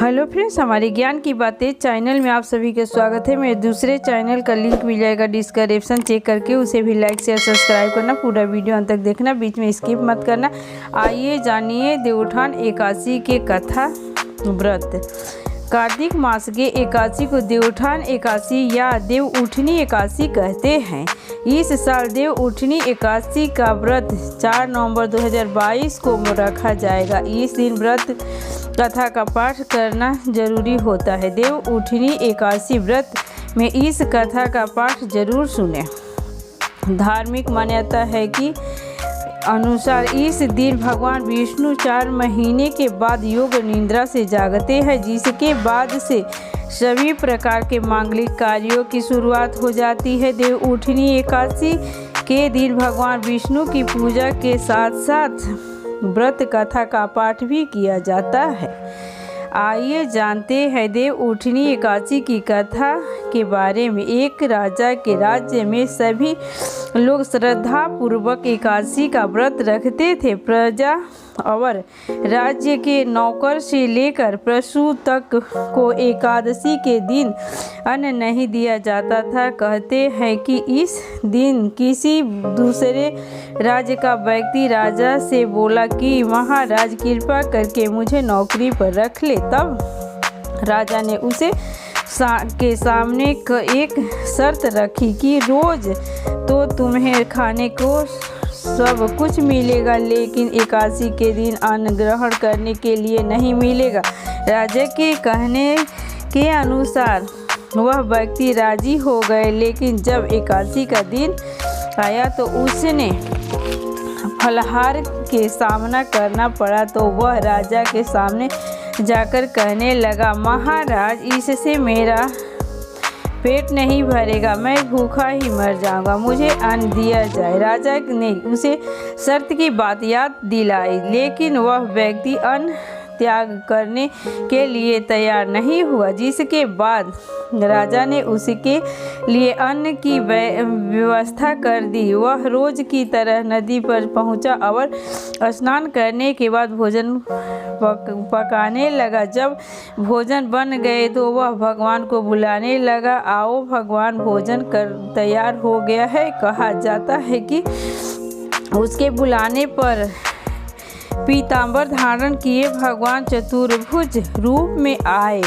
Hello friends, हमारे ज्ञान की बातें चैनल में आप सभी का स्वागत है। मेरे दूसरे चैनल का लिंक मिल जाएगा डिस्क्रिप्शन, चेक करके उसे भी लाइक शेयर सब्सक्राइब करना। पूरा वीडियो अंत तक देखना, बीच में स्किप मत करना। आइए जानिए देवउठान एकादशी के कथा व्रत। कार्तिक मास के एकादशी को देवउठान एकादशी या देवउठनी एकादशी कहते हैं। इस साल देवउठनी एकादशी का व्रत 4 नवंबर 2022 को रखा जाएगा। इस दिन व्रत कथा का पाठ करना जरूरी होता है। देवउठनी एकादशी व्रत में इस कथा का पाठ जरूर सुनें। धार्मिक मान्यता है कि अनुसार इस दिन भगवान विष्णु 4 महीने के बाद योग निद्रा से जागते हैं, जिसके बाद से सभी प्रकार के मांगलिक कार्यों की शुरुआत हो जाती है। देवउठनी एकादशी के दिन भगवान विष्णु की पूजा के साथ साथ व्रत कथा का पाठ भी किया जाता है। आइए जानते हैं देवउठनी एकादशी की कथा के बारे में। एक राजा के राज्य में सभी लोग श्रद्धा पूर्वक एकादशी का व्रत रखते थे। प्रजा और राज्य के नौकर से लेकर पशु तक को एकादशी के दिन अन्न नहीं दिया जाता था। कहते हैं कि इस दिन किसी दूसरे राज्य का व्यक्ति राजा से बोला कि महाराज कृपा करके मुझे नौकरी पर रख ले। तब राजा ने उसे के सामने एक शर्त रखी कि रोज तो तुम्हें खाने को सब कुछ मिलेगा, लेकिन एकादशी के दिन अन्न ग्रहण करने के लिए नहीं मिलेगा। राजा के कहने के अनुसार वह व्यक्ति राजी हो गए, लेकिन जब एकादशी का दिन आया तो उसने फलाहार के सामना करना पड़ा। तो वह राजा के सामने जाकर कहने लगा, महाराज इससे मेरा पेट नहीं भरेगा, मैं भूखा ही मर जाऊंगा, मुझे अन्न दिया जाए। राजा ने उसे शर्त की बात याद दिलाई, लेकिन वह व्यक्ति अन्न त्याग करने के लिए तैयार नहीं हुआ, जिसके बाद राजा ने उसके लिए अन्न की व्यवस्था कर दी। वह रोज की तरह नदी पर पहुंचा और स्नान करने के बाद भोजन पकाने लगा। जब भोजन बन गए तो वह भगवान को बुलाने लगा, आओ भगवान भोजन कर तैयार हो गया है। कहा जाता है कि उसके बुलाने पर पीतांबर धारण किए भगवान चतुर्भुज रूप में आए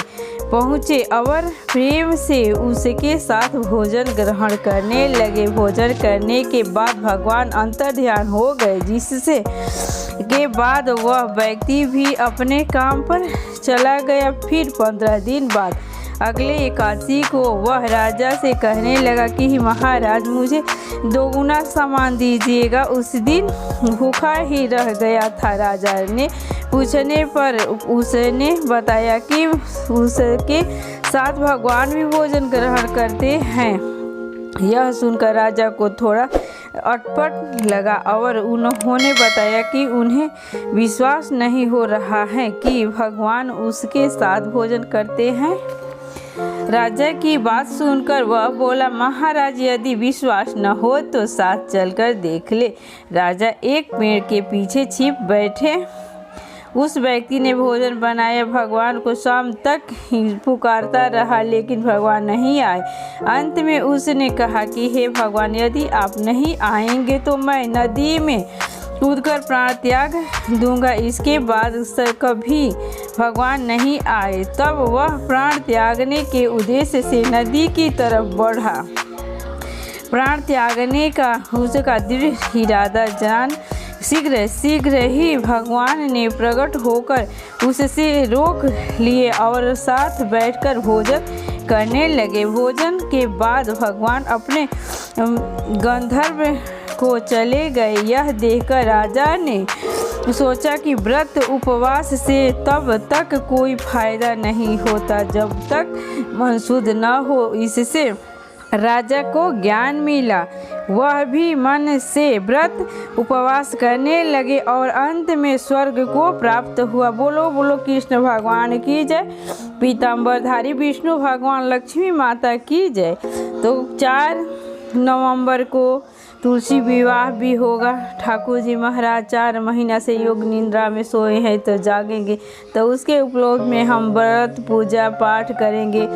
पहुँचे और प्रेम से उसके साथ भोजन ग्रहण करने लगे। भोजन करने के बाद भगवान अंतर्ध्यान हो गए, जिससे के बाद वह व्यक्ति भी अपने काम पर चला गया। फिर 15 दिन बाद अगले एकादशी को वह राजा से कहने लगा कि महाराज मुझे 2 गुना सामान दीजिएगा। उस दिन भूखा ही रह गया था। राजा ने पूछने पर उसने बताया कि उसके साथ भगवान भी भोजन ग्रहण करते हैं। यह सुनकर राजा को थोड़ा अटपट लगा और उन्होंने बताया कि उन्हें विश्वास नहीं हो रहा है कि भगवान उसके साथ भोजन करते हैं। राजा की बात सुनकर वह बोला, महाराज यदि विश्वास न हो तो साथ चलकर देख ले। राजा एक पेड़ के पीछे छिप बैठे। उस व्यक्ति ने भोजन बनाया, भगवान को शाम तक ही पुकारता रहा, लेकिन भगवान नहीं आए। अंत में उसने कहा कि हे भगवान, यदि आप नहीं आएंगे तो मैं नदी में कूदकर प्राण त्याग दूंगा। इसके बाद कभी भगवान नहीं आए। तब वह प्राण त्यागने के उद्देश्य से नदी की तरफ बढ़ा। प्राण त्यागने का उसका दृढ़ इरादा जान शीघ्र ही भगवान ने प्रकट होकर उससे रोक लिए और साथ बैठकर भोजन करने लगे। भोजन के बाद भगवान अपने गंधर्व को चले गए। यह देखकर राजा ने सोचा कि व्रत उपवास से तब तक कोई फायदा नहीं होता जब तक मन शुद्ध न हो। इससे राजा को ज्ञान मिला। वह भी मन से व्रत उपवास करने लगे और अंत में स्वर्ग को प्राप्त हुआ। बोलो बोलो कृष्ण भगवान की जय। पीतांबरधारी विष्णु भगवान लक्ष्मी माता की जय। तो 4 नवंबर को तुलसी विवाह भी होगा। ठाकुर जी महाराज 4 महीना से योग निद्रा में सोए हैं तो जागेंगे, तो उसके उपलक्ष्य में हम व्रत पूजा पाठ करेंगे।